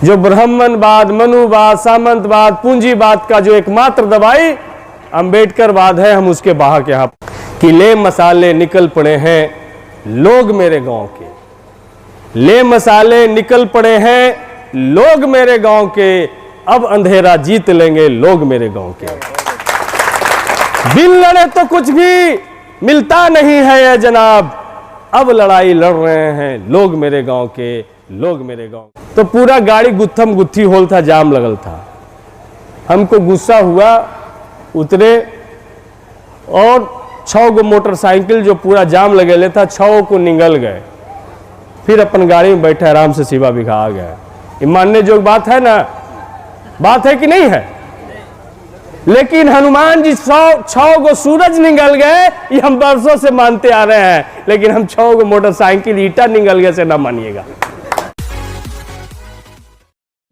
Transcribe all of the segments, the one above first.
जो ब्राह्मणवाद, मनुवाद, सामंतवाद, पूंजीवाद का जो एकमात्र दवाई अंबेडकरवाद है, हम उसके वाहक यहाँ किले मसाले निकल पड़े हैं लोग मेरे गांव के, ले मसाले निकल पड़े हैं लोग मेरे गांव के, अब अंधेरा जीत लेंगे लोग मेरे गांव के। बिन लड़े तो कुछ भी मिलता नहीं है ये जनाब, अब लड़ाई लड़ रहे हैं लोग मेरे गांव के, लोग मेरे गांव। तो पूरा गाड़ी गुत्थम गुत्थी होल था, जाम लगल था। हमको गुस्सा हुआ, उतरे और 6 गो मोटरसाइकिल जो पूरा जाम लगेले था 6 को निगल गए। फिर अपन गाड़ी में बैठे आराम से शिवा बिघा आ गए। ये मानने जो बात है ना, बात है कि नहीं है? लेकिन हनुमान जी 6 गो सूरज निगल गए, ये हम बरसों से मानते आ रहे हैं, लेकिन हम 6 गो मोटरसाइकिल ईटा निगल गए से ना मानिएगा।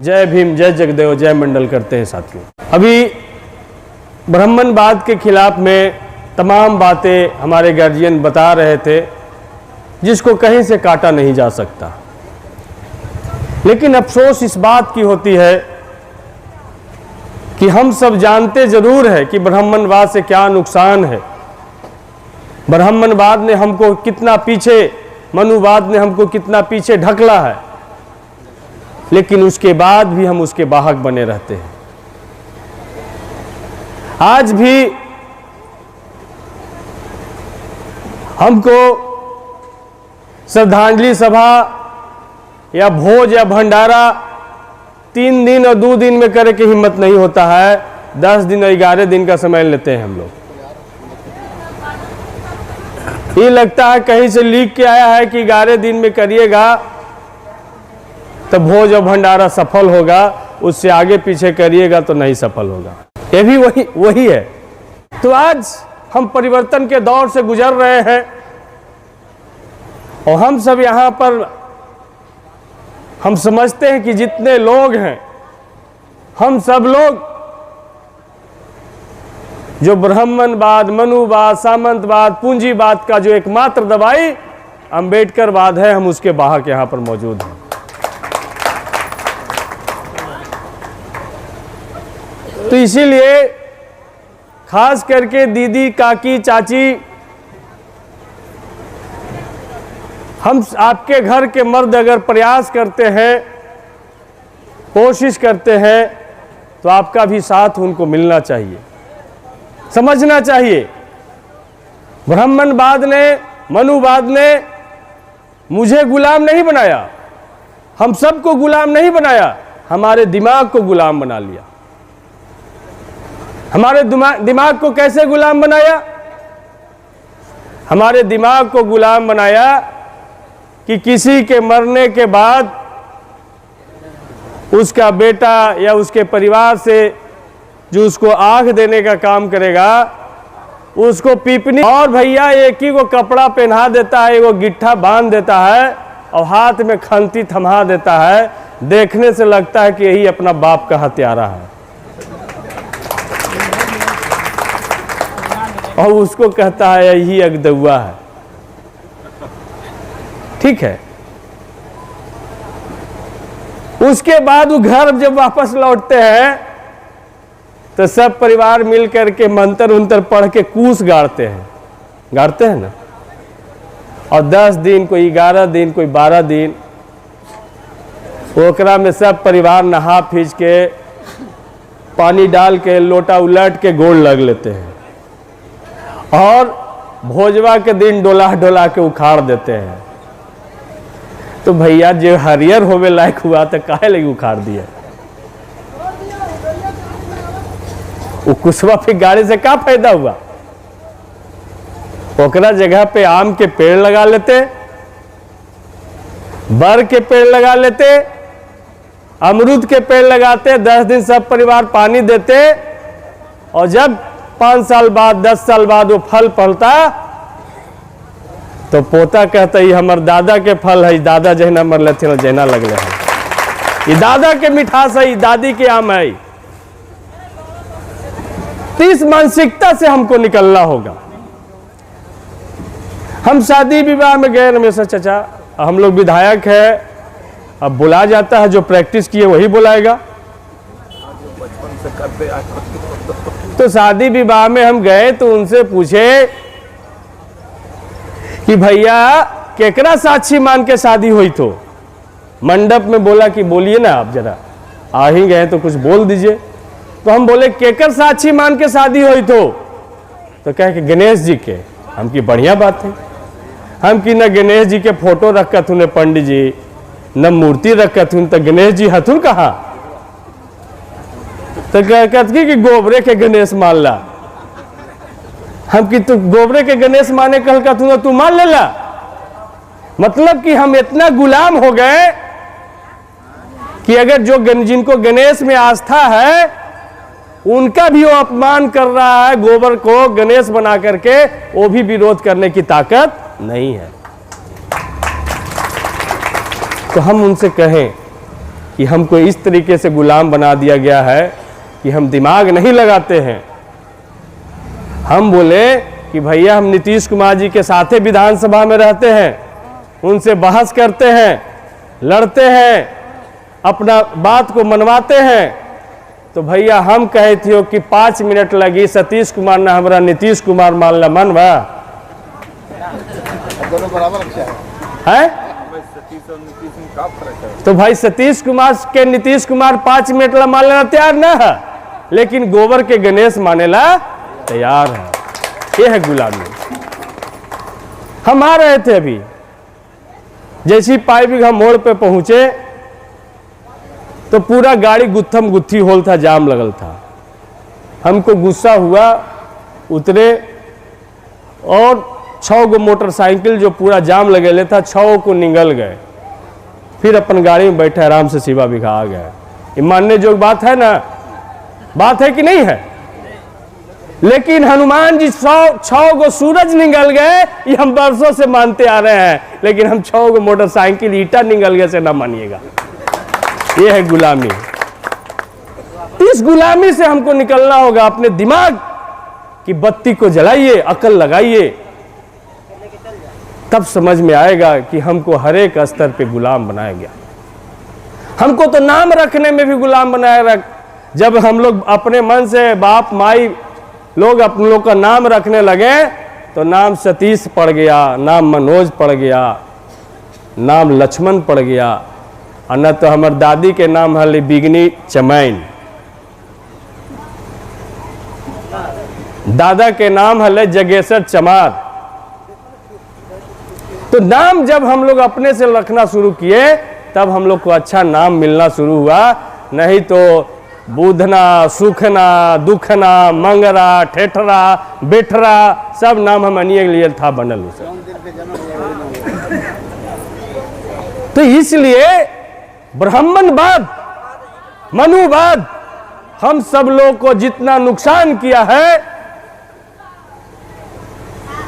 जय भीम, जय जगदेव, जय मंडल करते हैं साथियों। अभी ब्राह्मणवाद के खिलाफ में तमाम बातें हमारे गार्जियन बता रहे थे, जिसको कहीं से काटा नहीं जा सकता। लेकिन अफसोस इस बात की होती है कि हम सब जानते जरूर है कि ब्राह्मणवाद से क्या नुकसान है। ब्राह्मणवाद ने हमको कितना पीछे, मनुवाद ने हमको कितना पीछे ढकला है, लेकिन उसके बाद भी हम उसके वाहक बने रहते हैं। आज भी हमको श्रद्धांजलि सभा या भोज या भंडारा 3 दिन और 2 दिन में करे की हिम्मत नहीं होता है। 10 दिन और 11 दिन का समय लेते हैं हम लोग। ये लगता है कहीं से लीक के आया है कि 11 दिन में करिएगा तो भोज और भंडारा सफल होगा, उससे आगे पीछे करिएगा तो नहीं सफल होगा। ये भी वही है। तो आज हम परिवर्तन के दौर से गुजर रहे हैं और हम सब यहाँ पर हम समझते हैं कि जितने लोग हैं, हम सब लोग जो ब्राह्मणवाद, मनुवाद, सामंतवाद, पूंजीवाद का जो एकमात्र दवाई अंबेडकरवाद है, हम उसके वाहक यहाँ पर मौजूद हैं। तो इसीलिए खास करके दीदी, काकी, चाची, हम आपके घर के मर्द अगर प्रयास करते हैं, कोशिश करते हैं, तो आपका भी साथ उनको मिलना चाहिए, समझना चाहिए। ब्राह्मणवाद ने, मनुवाद ने मुझे गुलाम नहीं बनाया, हम सबको गुलाम नहीं बनाया, हमारे दिमाग को गुलाम बना लिया। हमारे दिमाग को कैसे गुलाम बनाया? हमारे दिमाग को गुलाम बनाया कि किसी के मरने के बाद उसका बेटा या उसके परिवार से जो उसको आग देने का काम करेगा, उसको पीपनी और भैया एक ही को कपड़ा पहना देता है, एगो गिट्ठा बांध देता है और हाथ में खंती थमा देता है। देखने से लगता है कि यही अपना बाप का हत्यारा है, और उसको कहता है यही अगदुआ है। ठीक है। उसके बाद वो घर जब वापस लौटते हैं तो सब परिवार मिल करके मंत्र उन्तर पढ़ के कूस गाड़ते हैं ना। और 10 दिन, कोई 11 दिन, कोई 12 दिन, ओकरा में सब परिवार नहा फीज के पानी डाल के लोटा उलट के गोड़ लग लेते हैं और भोजवा के दिन डोला डोला के उखाड़ देते हैं। तो भैया जो हरियर होवे लायक हुआ तो काहे लगी उखाड़ दिया? वो कुशवा पे गाड़ी से क्या फायदा हुआ? ओकरा जगह पे आम के पेड़ लगा लेते, बर के पेड़ लगा लेते, अमरूद के पेड़ लगाते, 10 दिन सब परिवार पानी देते, और जब 5 साल बाद, 10 साल बाद वो फल फलता तो पोता कहता ये हमार दादा के फल है, दादा जहना मरले थे जहना लगले है, ये दादा के मिठास है, दादी के आम है। तो इस मानसिकता से हमको निकलना होगा। हम शादी विवाह में गए, रमेश चाचा, हम लोग विधायक है, अब बुला जाता है, जो प्रैक्टिस किए वही बुलाएगा। तो शादी विवाह में हम गए तो उनसे पूछे कि भैया केकरा साक्षी मान के शादी हुई? तो मंडप में बोला कि बोलिए ना, आप जरा आ ही गए तो कुछ बोल दीजिए। तो हम बोले केकर साक्षी मान के शादी हुई? तो कहे कि गणेश जी के। हम की बढ़िया बात है। हम की न गणेश जी के फोटो रखत हूँ पंडित जी, न मूर्ति रखत हूँ, तो गणेश जी हथुन कहा? तो कहत कि गोबरे के गणेश मान ला। हम की तू गोबरे के गणेश माने कल का तू मान ले ला। मतलब कि हम इतना गुलाम हो गए कि अगर जो जिनको गणेश में आस्था है उनका भी वो अपमान कर रहा है, गोबर को गणेश बना करके, वो भी विरोध करने की ताकत नहीं है। तो हम उनसे कहें कि हमको इस तरीके से गुलाम बना दिया गया है कि हम दिमाग नहीं लगाते हैं। हम बोले कि भैया हम नीतीश कुमार जी के साथ ही विधानसभा में रहते हैं, उनसे बहस करते हैं, लड़ते हैं, अपना बात को मनवाते हैं। तो भैया हम कहे थे कि 5 मिनट लगी सतीश कुमार ने हमारा नीतीश कुमार मानला मनवा दोनों बराबर है। सतीश और नीतीश में क्या फर्क है? तो भाई सतीश कुमार के नीतीश कुमार 5 मिनट ला मान लेना तैयार ना है, लेकिन गोबर के गणेश माने ला तैयार है। ये है गुलामी। हम आ रहे थे अभी, जैसी पाई बिघा मोड़ पे पहुंचे तो पूरा गाड़ी गुत्थम गुत्थी होल था, जाम लगल था। हमको गुस्सा हुआ, उतरे और 6 गो मोटरसाइकिल जो पूरा जाम लगेले था 6 को निगल गए। फिर अपन गाड़ी में बैठे आराम से शिवा बिघा आ गए। ये मानने जो बात है ना, बात है कि नहीं है? लेकिन हनुमान जी 6 गो सूरज निगल गए, ये हम बरसों से मानते आ रहे हैं, लेकिन हम 6 गो मोटरसाइकिल ईटा निगल गए से ना मानिएगा। ये है गुलामी। इस गुलामी से हमको निकलना होगा। अपने दिमाग की बत्ती को जलाइए, अकल लगाइए, तब समझ में आएगा कि हमको हर एक स्तर पे गुलाम बनाया गया। हमको तो नाम रखने में भी गुलाम बनाया रख। जब हम लोग अपने मन से बाप माई लोग अपने लोग का नाम रखने लगे तो नाम सतीश पड़ गया, नाम मनोज पड़ गया, नाम लक्ष्मण पड़ गया, और न तो हमार दादी के नाम है बिगनी चमैन, दादा के नाम है जगेश्वर चमार। तो नाम जब हम लोग अपने से रखना शुरू किए तब हम लोग को अच्छा नाम मिलना शुरू हुआ। नहीं तो बूधना, सुखना, दुखना, मंगरा, ठेठरा, बेठरा सब नाम हमनिए के लिए था बनल। तो इसलिए ब्राह्मणवाद, मनुवाद हम सब लोग को जितना नुकसान किया है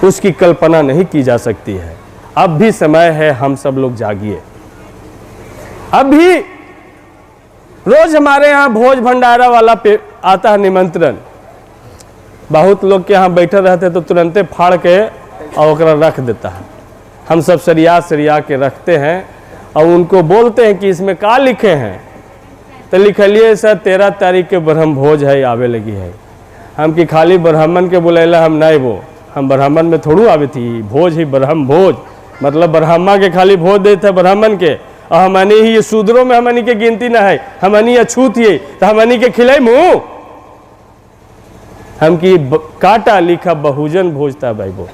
उसकी कल्पना नहीं की जा सकती है। अब भी समय है, हम सब लोग जागिए। अभी रोज हमारे यहाँ भोज भंडारा वाला पे आता है निमंत्रण। बहुत लोग के यहाँ बैठे रहते तो तुरंते फाड़ के और ओकरा रख देता है। हम सब सरिया के रखते हैं और उनको बोलते हैं कि इसमें का लिखे हैं। तो लिखलिए सर 13 तारीख के ब्रह्म भोज है, आवे लगी है। हम कि खाली ब्राह्मण के बुलाइला हम नहीं, वो हम ब्राह्मण में थोड़ू आवे थी। भोज ही ब्रह्म भोज, मतलब ब्रह्मा के खाली भोज देते ब्राह्मण के, और हमनी ही ये शूद्रों में हमनी के गिनती ना है, हमनी अछूत ये तो हमनी के खिलाई मुँह। हम की काटा लिखा बहुजन भोजता भाई वो।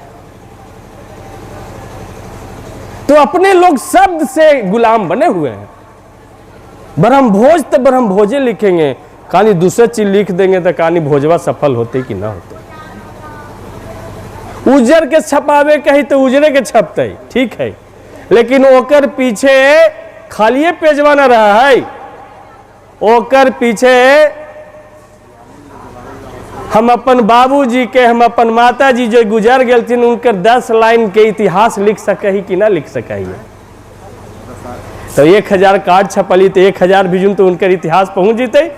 तो अपने लोग शब्द से गुलाम बने हुए हैं। ब्रह्म भोज तो ब्रह्म भोजे लिखेंगे, कहानी दूसरा चीज लिख देंगे तो कहानी भोजवा सफल होते कि ना होते। उजर के छपावे कही तो उजरे के छपते, ठीक है, लेकिन ओकर पीछे खालिए पेजवा न रहा है। ओकर पीछे हम अपन बाबूजी के, हम अपन माता जी जो गुजर गए थे उनकर 10 लाइन के इतिहास लिख सके कि ना लिख सके। तो 1000 कार्ड छपली तो 1000 भी तो उनकर इतिहास पहुंच जीते।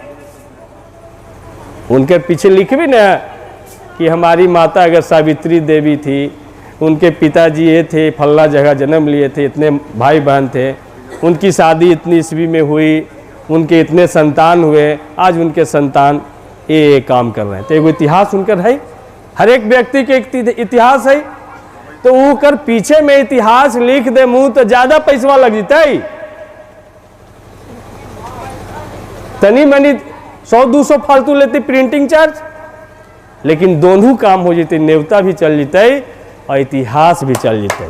उनके पीछे लिख भी ना कि हमारी माता अगर सावित्री देवी थी, उनके पिताजी ये थे, फल्ला जगह जन्म लिए थे, इतने भाई बहन थे, उनकी शादी इतनी ईस्वी में हुई, उनके इतने संतान हुए, आज उनके संतान ये काम कर रहे हैं। तो एगो इतिहास उनकर है, हर एक व्यक्ति के एक इतिहास है। तो वो कर पीछे में इतिहास लिख दे मुंह तो ज्यादा पैसा लग जीता है। तनी मनी 100-200 फालतू लेती प्रिंटिंग चार्ज, लेकिन दोनों काम हो जाते, नेवता भी चल जीते और इतिहास भी चल जीते।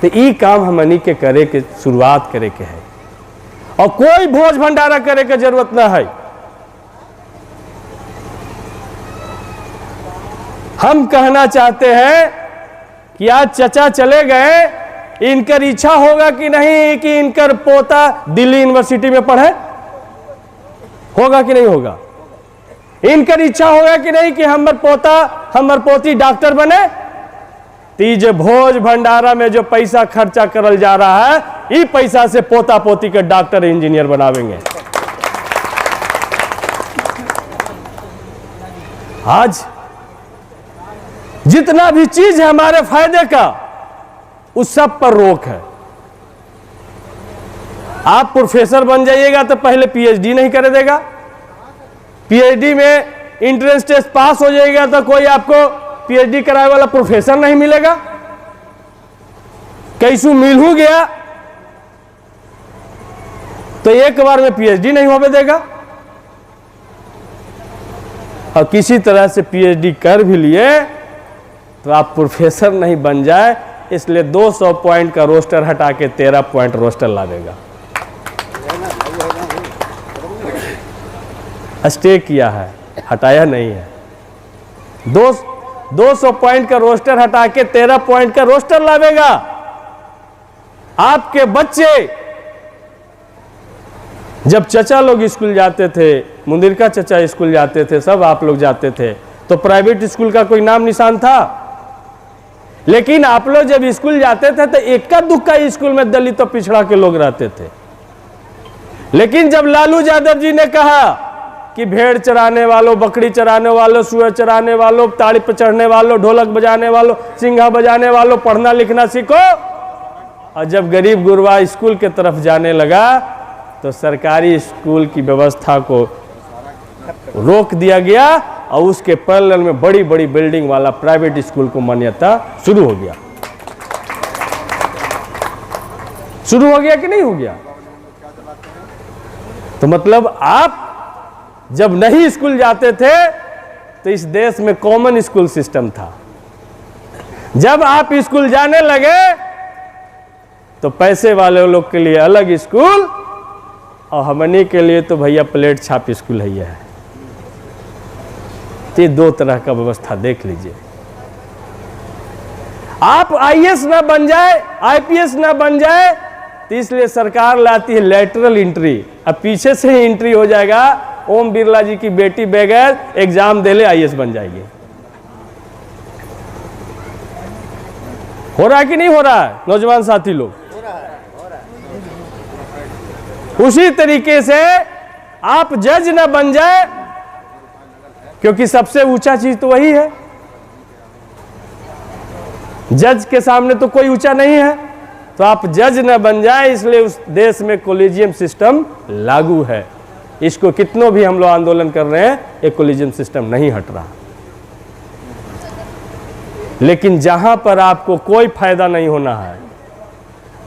तो ये काम हमनी के करे के शुरुआत करे के है, और कोई भोज भंडारा करे के जरूरत ना है। हम कहना चाहते हैं कि आज चचा चले गए, इनकर इच्छा होगा कि नहीं कि इनकर पोता दिल्ली यूनिवर्सिटी में पढ़े? होगा कि नहीं होगा? इनकर इच्छा होगा कि नहीं कि हमर पोता हमर पोती डॉक्टर बने? तीजे भोज भंडारा में जो पैसा खर्चा करल जा रहा है, ये पैसा से पोता पोती के डॉक्टर इंजीनियर बनावेंगे। आज जितना भी चीज है हमारे फायदे का, उस सब पर रोक है। आप प्रोफेसर बन जाइएगा तो पहले पीएचडी नहीं करे देगा, पीएचडी में एंट्रेंस टेस्ट पास हो जाएगा तो कोई आपको पीएचडी कराए वाला प्रोफेसर नहीं मिलेगा। कैसू मिल हो गया तो एक बार में पीएचडी नहीं होने देगा, और किसी तरह से पीएचडी कर भी लिए तो आप प्रोफेसर नहीं बन जाए, इसलिए 200 पॉइंट का रोस्टर हटा के 13 पॉइंट रोस्टर ला देगा। स्टे किया है, हटाया नहीं है। 200 पॉइंट का रोस्टर हटा के 13 पॉइंट का रोस्टर लावेगा। आपके बच्चे, जब चचा लोग स्कूल जाते थे, मुंदिर का चचा स्कूल जाते थे, सब आप लोग जाते थे, तो प्राइवेट स्कूल का कोई नाम निशान था? लेकिन आप लोग जब स्कूल जाते थे तो इक्का दुक्का स्कूल में दलित और पिछड़ा के लोग रहते थे। लेकिन जब लालू यादव जी ने कहा कि भेड़ चराने वालों, बकरी चराने वालों, सुअर चराने वालों, ताड़ी पर चढ़ने वालों, ढोलक बजाने वालों, सिंघा बजाने वालों, पढ़ना लिखना सीखो, और जब गरीब गुरबा स्कूल के तरफ जाने लगा तो सरकारी स्कूल की व्यवस्था को रोक दिया गया, और उसके पैरेलल में बड़ी बड़ी बिल्डिंग वाला प्राइवेट स्कूल को मान्यता शुरू हो गया। शुरू हो गया कि नहीं हो गया? तो मतलब आप जब नहीं स्कूल जाते थे तो इस देश में कॉमन स्कूल सिस्टम था। जब आप स्कूल जाने लगे तो पैसे वाले लोग के लिए अलग स्कूल, और हमनी के लिए तो भैया प्लेट छाप स्कूल है। तो दो तरह का व्यवस्था देख लीजिए। आप आईएएस ना बन जाए, आईपीएस ना बन जाए, तो इसलिए सरकार लाती है लेटरल एंट्री। अब पीछे से ही एंट्री हो जाएगा, ओम बिरला जी की बेटी बगैर एग्जाम दे ले आईएएस बन जाएगी। हो रहा है कि नहीं हो रहा है नौजवान साथी लोग? उसी तरीके से आप जज ना बन जाए, क्योंकि सबसे ऊंचा चीज तो वही है। जज के सामने तो कोई ऊंचा नहीं है, तो आप जज न बन जाए, इसलिए उस देश में कोलिजियम सिस्टम लागू है। इसको कितनों भी हम लोग आंदोलन कर रहे हैं, एक कोलिजियम सिस्टम नहीं हट रहा। लेकिन जहां पर आपको कोई फायदा नहीं होना है,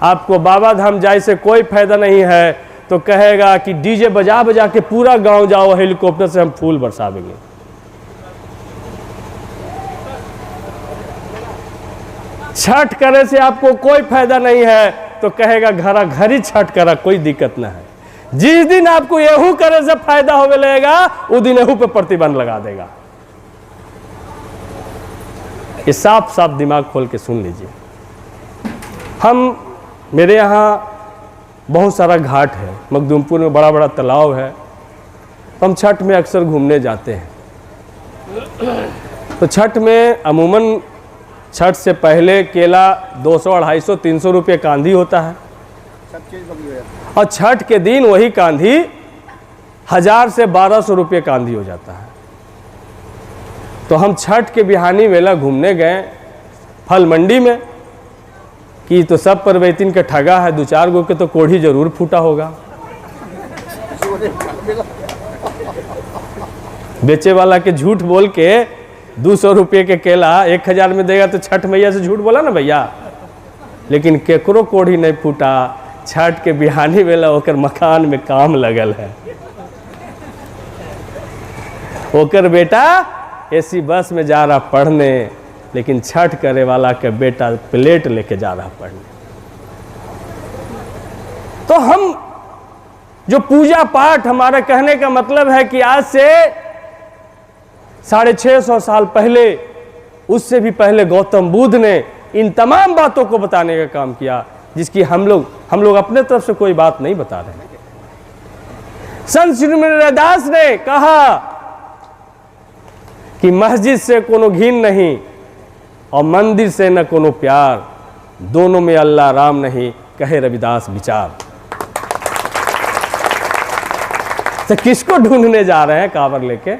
आपको बाबा धाम जाए से कोई फायदा नहीं है, तो कहेगा कि डीजे बजा बजा के पूरा गांव जाओ, हेलीकॉप्टर से हम फूल बरसावेंगे। छठ करे से आपको कोई फायदा नहीं है, तो कहेगा घरा घर ही छठ करा, कोई दिक्कत ना है। जिस दिन आपको येहू करे से फायदा होने लगेगा, उस दिन येहू पे प्रतिबंध लगा देगा। ये साफ साफ दिमाग खोल के सुन लीजिए। मेरे यहाँ बहुत सारा घाट है, मखदूमपुर में बड़ा बड़ा तालाब है, हम छठ में अक्सर घूमने जाते हैं। तो छठ में अमूमन छठ से पहले केला 200, 250, 300 रुपये कांधी होता है, और छठ के दिन वही कांधी 1000 से 1200 रुपये कांधी हो जाता है। तो हम छठ के बिहानी मेला घूमने गए फल मंडी में, कि तो सब परवैतीन का ठगा है, 2-4 गो के तो कोढ़ी जरूर फूटा होगा। बेचे वाला के झूठ बोल के 200 रुपये के केला 1000 में देगा तो छठ मैया से झूठ बोला ना भैया। लेकिन केकरो कोढ़ी नहीं फूटा, छठ के बिहानी वेला ओकर मकान में काम लगल है। ओकर बेटा एसी बस में जा रहा पढ़ने, लेकिन छठ करे वाला के बेटा प्लेट लेके जा रहा पढ़ने। तो हम जो पूजा पाठ, हमारा कहने का मतलब है कि आज से 650 साल पहले, उससे भी पहले गौतम बुद्ध ने इन तमाम बातों को बताने का काम किया, जिसकी हम लोग अपने तरफ से कोई बात नहीं बता रहे हैं। संत श्री रविदास ने कहा कि मस्जिद से कोनो घिन नहीं और मंदिर से न कोनो प्यार, दोनों में अल्लाह राम नहीं, कहे रविदास विचार। तो किसको ढूंढने जा रहे हैं कांवर लेके?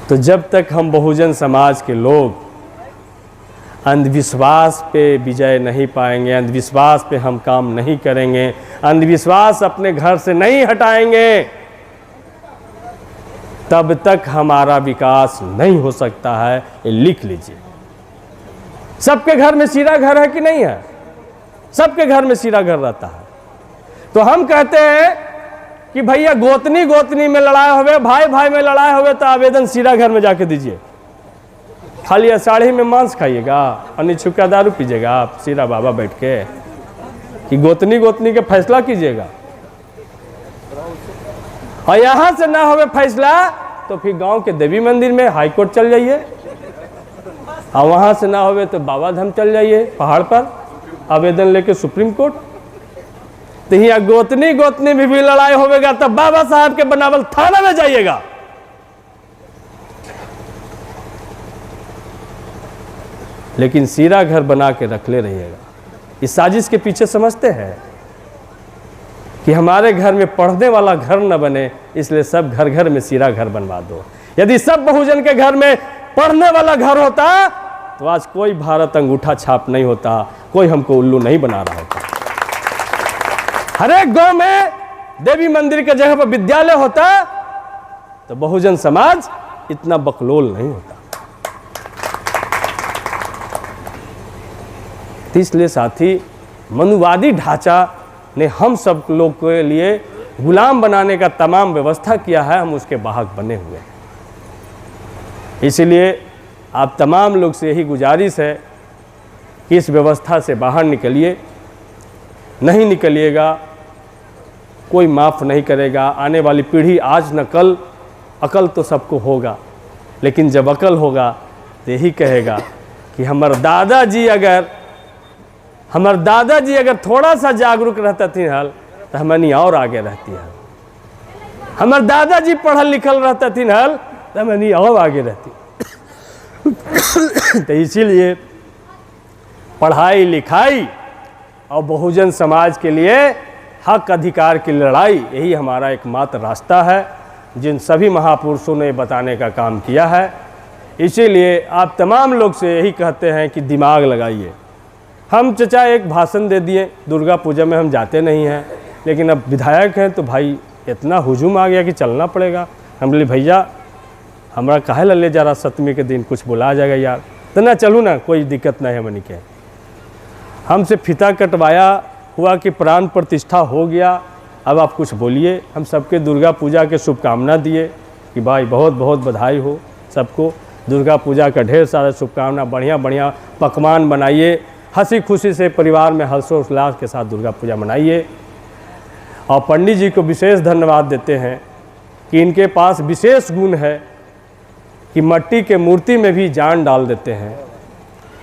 तो जब तक हम बहुजन समाज के लोग अंधविश्वास पे विजय नहीं पाएंगे, अंधविश्वास पे हम काम नहीं करेंगे, अंधविश्वास अपने घर से नहीं हटाएंगे, तब तक हमारा विकास नहीं हो सकता है। ये लिख लीजिए। सबके घर में सीरा घर है कि नहीं है? सबके घर में सीरा घर रहता है। तो हम कहते हैं कि भैया गोतनी गोतनी में लड़ाई होवे, भाई भाई में लड़ाई होवे, तो आवेदन सीरा घर में जाके दीजिए। खाली अषाढ़ी में मांस खाइएगा और निछुका दारू पीजिएगा आप सीरा बाबा बैठ के, कि गोतनी गोतनी के फैसला कीजिएगा। और यहाँ से ना होवे फैसला तो फिर गांव के देवी मंदिर में हाई कोर्ट चल जाइए, और वहाँ से ना होवे तो बाबा धाम चल जाइए पहाड़ पर आवेदन लेके सुप्रीम कोर्ट। तो यहाँ गोतनी गोतनी में भी लड़ाई होवेगा तब बाबा साहब के बनावल थाना में जाइएगा। लेकिन सीरा घर बना के रख ले रहिएगा। इस साजिश के पीछे समझते हैं कि हमारे घर में पढ़ने वाला घर न बने, इसलिए सब घर घर में सीरा घर बनवा दो। यदि सब बहुजन के घर में पढ़ने वाला घर होता तो आज कोई भारत अंगूठा छाप नहीं होता, कोई हमको उल्लू नहीं बना रहा होता। हर एक गांव में देवी मंदिर के जगह पर विद्यालय होता तो बहुजन समाज इतना बकलोल नहीं होता। इसलिए साथी, मनुवादी ढांचा ने हम सब लोग के लिए गुलाम बनाने का तमाम व्यवस्था किया है, हम उसके वाहक बने हुए हैं। इसलिए आप तमाम लोग से यही गुजारिश है कि इस व्यवस्था से बाहर निकलिए। नहीं निकलिएगा कोई माफ़ नहीं करेगा। आने वाली पीढ़ी आज न कल, अकल तो सबको होगा, लेकिन जब अकल होगा तो यही कहेगा कि हमारे दादाजी अगर थोड़ा सा जागरूक रहता थी हल तो हमनी और आगे रहती है। हमारे दादाजी पढ़ल लिखल रहता थी हल तो हमनी और आगे रहती। तो इसीलिए पढ़ाई लिखाई और बहुजन समाज के लिए हक अधिकार की लड़ाई, यही हमारा एकमात्र रास्ता है, जिन सभी महापुरुषों ने बताने का काम किया है। इसीलिए आप तमाम लोग से यही कहते हैं कि दिमाग लगाइए। हम चचा एक भाषण दे दिए, दुर्गा पूजा में हम जाते नहीं हैं, लेकिन अब विधायक हैं तो भाई इतना हुजूम आ गया कि चलना पड़ेगा। हम बोले भैया हमारा काहे ले जा रहा, सप्तमी के दिन कुछ बुला जाएगा यार, तो ना चलूँ ना, कोई दिक्कत नहीं है। मनी के हमसे फीता कटवाया, हुआ कि प्राण प्रतिष्ठा हो गया, अब आप कुछ बोलिए। हम सबके दुर्गा पूजा के शुभकामना दिए कि भाई बहुत बहुत बधाई हो सबको, दुर्गा पूजा का ढेर सारा शुभकामना, बढ़िया बढ़िया पकवान बनाइए, हंसी खुशी से परिवार में हर्षोल्लास के साथ दुर्गा पूजा मनाइए। और पंडित जी को विशेष धन्यवाद देते हैं कि इनके पास विशेष गुण है कि मट्टी के मूर्ति में भी जान डाल देते हैं।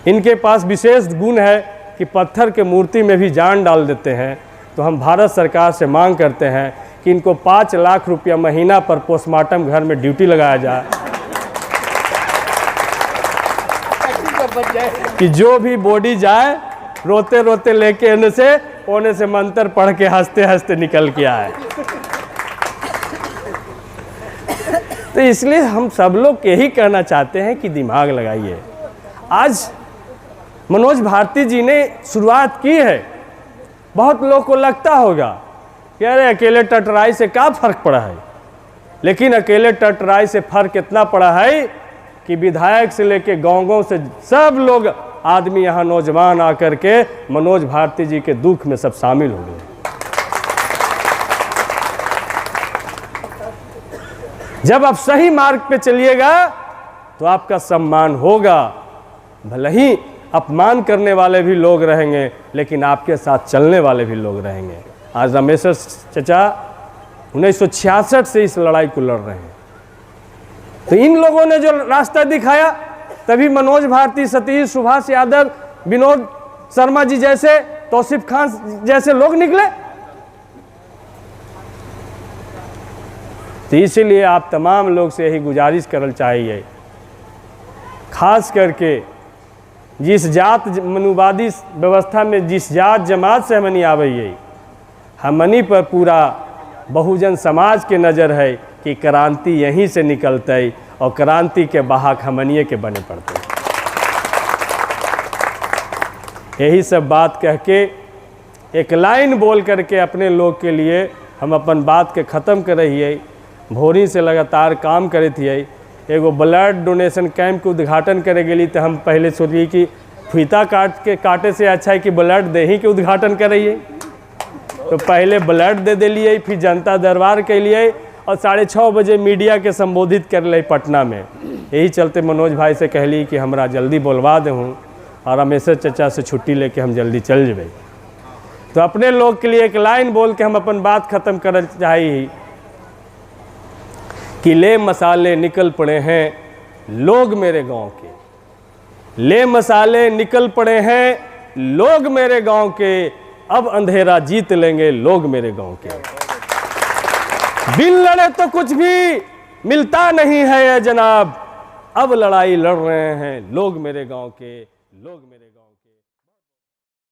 इनके पास विशेष गुण है कि पत्थर के मूर्ति में भी जान डाल देते हैं। तो हम भारत सरकार से मांग करते हैं कि इनको 5 लाख रुपया महीना पर पोस्टमार्टम घर में ड्यूटी लगाया जाए, कि जो भी बॉडी जाए रोते रोते लेके ओने से मंत्र पढ़ के हंसते हंसते निकल के आए। तो इसलिए हम सब लोग यही कहना चाहते हैं कि दिमाग लगाइए। आज मनोज भारती जी ने शुरुआत की है। बहुत लोग को लगता होगा कि अरे अकेले टटराई से क्या फर्क पड़ा है, लेकिन अकेले टटराई से फर्क इतना पड़ा है कि विधायक से लेके गाँव से सब लोग आदमी यहाँ नौजवान आकर के मनोज भारती जी के दुख में सब शामिल हो गए। जब आप सही मार्ग पे चलिएगा तो आपका सम्मान होगा, भले ही अपमान करने वाले भी लोग रहेंगे, लेकिन आपके साथ चलने वाले भी लोग रहेंगे। आज रामेश्वर चचा 1966 से इस लड़ाई को लड़ रहे हैं, तो इन लोगों ने जो रास्ता दिखाया, तभी मनोज भारती, सतीश, सुभाष यादव, विनोद शर्मा जी जैसे, तौसीफ खान जैसे लोग निकले। तो इसीलिए आप तमाम लोग से यही गुजारिश करना चाहिए, खास करके जिस जात मनुवादी व्यवस्था में जिस जात जमात से हमनी आवे, हमनी पर पूरा बहुजन समाज के नज़र है कि क्रांति यहीं से निकलते और क्रांति के वाहक हमनिए के बने पड़ते। यही सब बात कह के एक लाइन बोल करके अपने लोग के लिए हम अपन बात के ख़त्म कर रही। भोरी से लगातार काम करे थी। एगो ब्लड डोनेशन कैंप के उद्घाटन करे गई, तो हम पहले सोचिए कि फीता काटे से अच्छा है कि ब्लड दे ही के उद्घाटन करिए। तो पहले ब्लड दे दिलिए, फिर जनता दरबार के लिए, और 6:30 बजे मीडिया के संबोधित कर ले पटना में। यही चलते मनोज भाई से कहली कि हमरा जल्दी बोलवा देहूँ और रामेश्वर चचा से छुट्टी लेके हम जल्दी चल जेबे। तो अपने लोग के लिए एक लाइन बोल के हम अपन बात ख़त्म कर चाहिए कि ले मसाले निकल पड़े हैं लोग मेरे गांव के, ले मसाले निकल पड़े हैं लोग मेरे गांव के, अब अंधेरा जीत लेंगे लोग मेरे गांव के। बिन लड़े तो कुछ भी मिलता नहीं है ये जनाब, अब लड़ाई लड़ रहे हैं लोग मेरे गांव के, लोग मेरे गांव